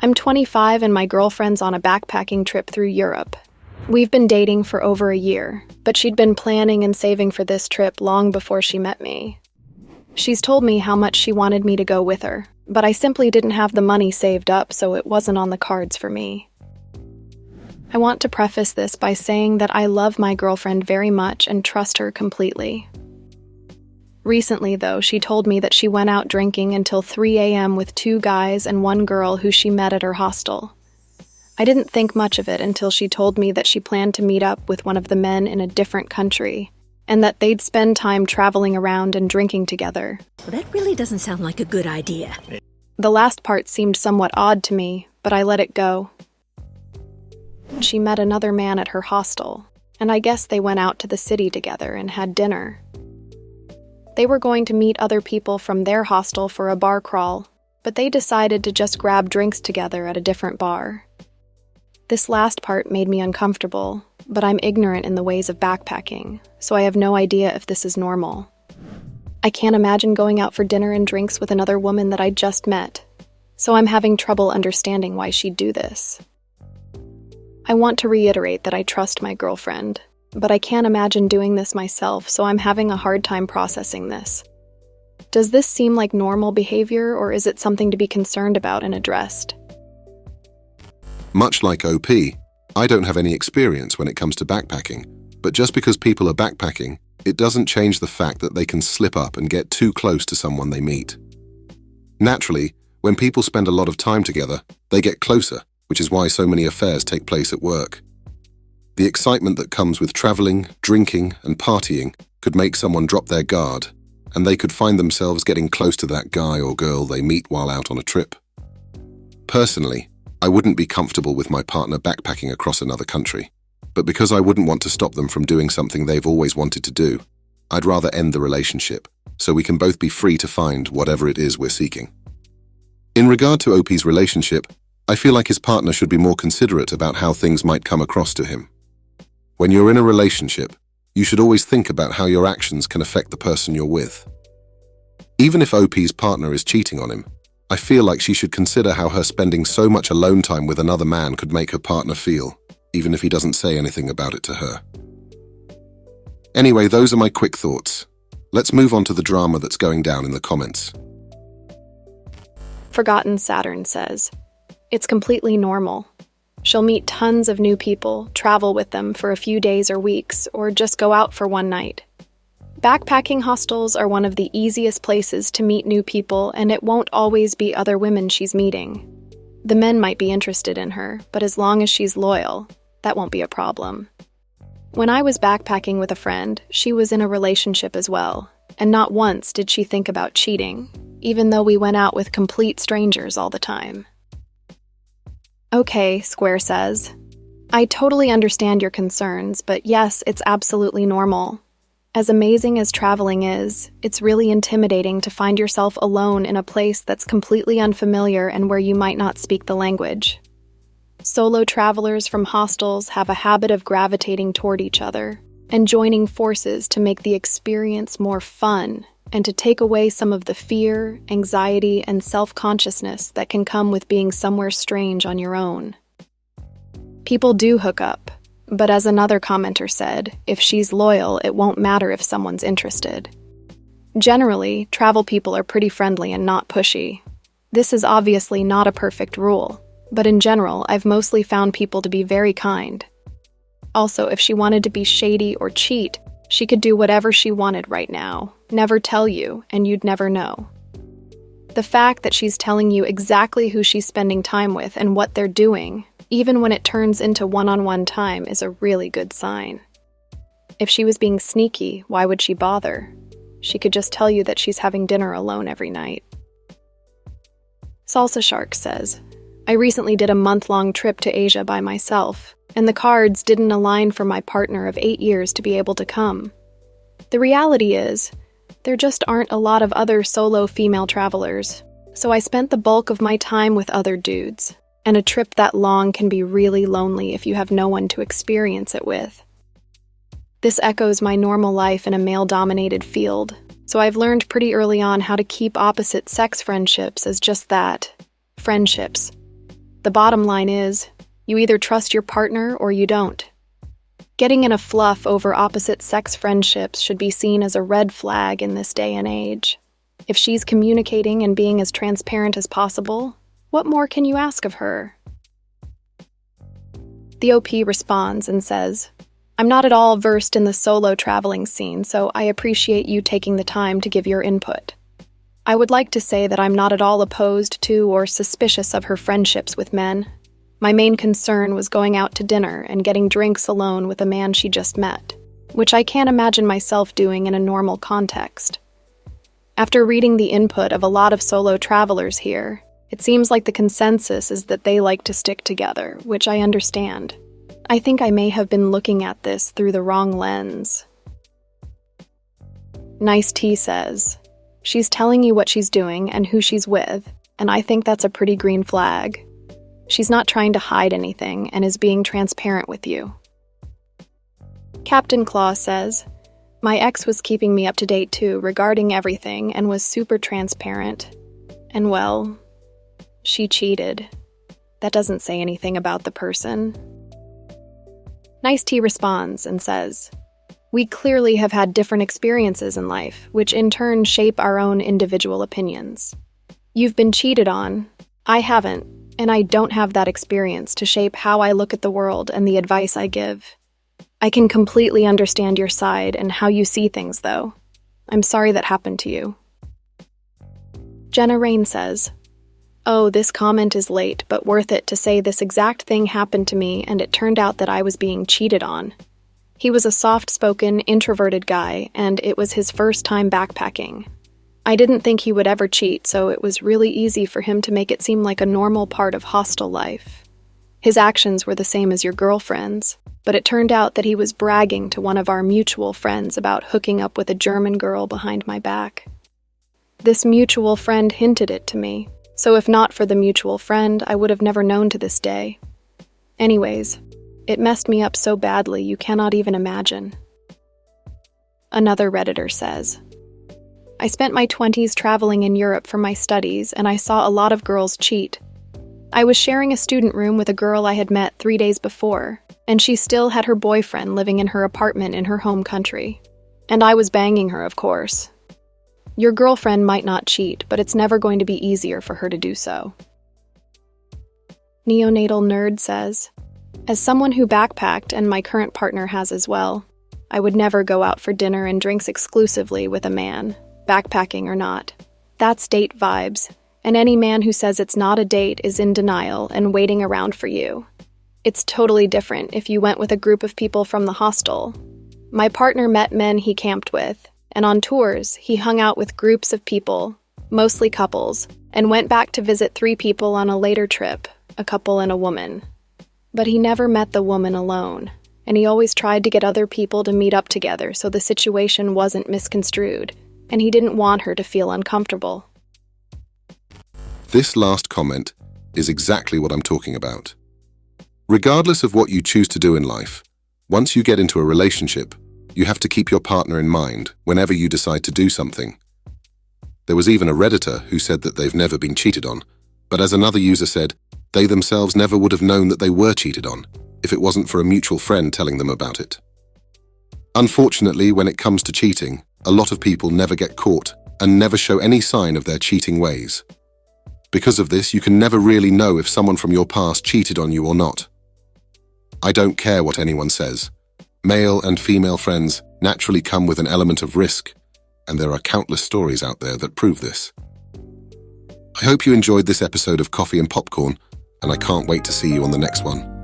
I'm 25 and my girlfriend's on a backpacking trip through Europe. We've been dating for over a year, but she'd been planning and saving for this trip long before she met me. She's told me how much she wanted me to go with her, but I simply didn't have the money saved up, so it wasn't on the cards for me. I want to preface this by saying that I love my girlfriend very much and trust her completely. Recently, though, she told me that she went out drinking until 3 a.m. with 2 guys and 1 girl who she met at her hostel. I didn't think much of it until she told me that she planned to meet up with one of the men in a different country, and that they'd spend time traveling around and drinking together. Well, that really doesn't sound like a good idea. The last part seemed somewhat odd to me, but I let it go. She met another man at her hostel, and I guess they went out to the city together and had dinner. They were going to meet other people from their hostel for a bar crawl, but they decided to just grab drinks together at a different bar. This last part made me uncomfortable, but I'm ignorant in the ways of backpacking, so I have no idea if this is normal. I can't imagine going out for dinner and drinks with another woman that I just met, so I'm having trouble understanding why she'd do this. I want to reiterate that I trust my girlfriend, but I can't imagine doing this myself, so I'm having a hard time processing this. Does this seem like normal behavior, or is it something to be concerned about and addressed? Much like OP, I don't have any experience when it comes to backpacking, but just because people are backpacking, it doesn't change the fact that they can slip up and get too close to someone they meet. Naturally, when people spend a lot of time together, they get closer, which is why so many affairs take place at work. The excitement that comes with traveling, drinking, and partying could make someone drop their guard, and they could find themselves getting close to that guy or girl they meet while out on a trip. Personally, I wouldn't be comfortable with my partner backpacking across another country, but because I wouldn't want to stop them from doing something they've always wanted to do, I'd rather end the relationship, so we can both be free to find whatever it is we're seeking. In regard to OP's relationship, I feel like his partner should be more considerate about how things might come across to him. When you're in a relationship, you should always think about how your actions can affect the person you're with. Even if OP's partner is cheating on him, I feel like she should consider how her spending so much alone time with another man could make her partner feel, even if he doesn't say anything about it to her. Anyway, those are my quick thoughts. Let's move on to the drama that's going down in the comments. Forgotten Saturn says, "It's completely normal. She'll meet tons of new people, travel with them for a few days or weeks, or just go out for one night. Backpacking hostels are one of the easiest places to meet new people, and it won't always be other women she's meeting. The men might be interested in her, but as long as she's loyal, that won't be a problem. When I was backpacking with a friend, she was in a relationship as well, and not once did she think about cheating, even though we went out with complete strangers all the time." Okay, Square says, "I totally understand your concerns, but yes, it's absolutely normal. As amazing as traveling is, it's really intimidating to find yourself alone in a place that's completely unfamiliar and where you might not speak the language. Solo travelers from hostels have a habit of gravitating toward each other and joining forces to make the experience more fun and to take away some of the fear, anxiety, and self-consciousness that can come with being somewhere strange on your own. People do hook up, but as another commenter said, if she's loyal, it won't matter if someone's interested. Generally, travel people are pretty friendly and not pushy. This is obviously not a perfect rule, but in general, I've mostly found people to be very kind. Also, if she wanted to be shady or cheat, she could do whatever she wanted right now, never tell you, and you'd never know. The fact that she's telling you exactly who she's spending time with and what they're doing, even when it turns into one-on-one time, is a really good sign. If she was being sneaky, why would she bother? She could just tell you that she's having dinner alone every night." Salsa Shark says, "I recently did a month-long trip to Asia by myself, and the cards didn't align for my partner of 8 years to be able to come. The reality is, there just aren't a lot of other solo female travelers, so I spent the bulk of my time with other dudes. And a trip that long can be really lonely if you have no one to experience it with. This echoes my normal life in a male-dominated field, so I've learned pretty early on how to keep opposite-sex friendships as just that, friendships. The bottom line is, you either trust your partner or you don't. Getting in a fluff over opposite-sex friendships should be seen as a red flag in this day and age. If she's communicating and being as transparent as possible, what more can you ask of her? The OP responds and says, I'm not at all versed in the solo traveling scene, so I appreciate you taking the time to give your input. I would like to say that I'm not at all opposed to or suspicious of her friendships with men. My main concern was going out to dinner and getting drinks alone with a man she just met, which I can't imagine myself doing in a normal context. After reading the input of a lot of solo travelers here, it seems like the consensus is that they like to stick together, which I understand. I think I may have been looking at this through the wrong lens. Nice T says, she's telling you what she's doing and who she's with, and I think that's a pretty green flag. She's not trying to hide anything and is being transparent with you. Captain Claw says, my ex was keeping me up to date too regarding everything and was super transparent. And well, she cheated. That doesn't say anything about the person. Nice T responds and says, we clearly have had different experiences in life, which in turn shape our own individual opinions. You've been cheated on. I haven't. And I don't have that experience to shape how I look at the world and the advice I give. I can completely understand your side and how you see things, though. I'm sorry that happened to you. Jenna Rain says, oh, this comment is late, but worth it to say this exact thing happened to me and it turned out that I was being cheated on. He was a soft-spoken, introverted guy, and it was his first time backpacking. I didn't think he would ever cheat, so it was really easy for him to make it seem like a normal part of hostel life. His actions were the same as your girlfriend's, but it turned out that he was bragging to one of our mutual friends about hooking up with a German girl behind my back. This mutual friend hinted it to me, so if not for the mutual friend, I would have never known to this day. Anyways, it messed me up so badly you cannot even imagine. Another Redditor says, I spent my 20s traveling in Europe for my studies, and I saw a lot of girls cheat. I was sharing a student room with a girl I had met 3 days before, and she still had her boyfriend living in her apartment in her home country. And I was banging her, of course. Your girlfriend might not cheat, but it's never going to be easier for her to do so. Neonatal Nerd says, as someone who backpacked and my current partner has as well, I would never go out for dinner and drinks exclusively with a man, backpacking or not. That's date vibes, and any man who says it's not a date is in denial and waiting around for you. It's totally different if you went with a group of people from the hostel. My partner met men he camped with, and on tours, he hung out with groups of people, mostly couples, and went back to visit 3 people on a later trip, a couple and a woman. But he never met the woman alone, and he always tried to get other people to meet up together so the situation wasn't misconstrued, and he didn't want her to feel uncomfortable. This last comment is exactly what I'm talking about. Regardless of what you choose to do in life, once you get into a relationship, you have to keep your partner in mind whenever you decide to do something. There was even a Redditor who said that they've never been cheated on, but as another user said, they themselves never would have known that they were cheated on if it wasn't for a mutual friend telling them about it. Unfortunately, when it comes to cheating, a lot of people never get caught and never show any sign of their cheating ways. Because of this, you can never really know if someone from your past cheated on you or not. I don't care what anyone says. Male and female friends naturally come with an element of risk, and there are countless stories out there that prove this. I hope you enjoyed this episode of Coffee and Popcorn, and I can't wait to see you on the next one.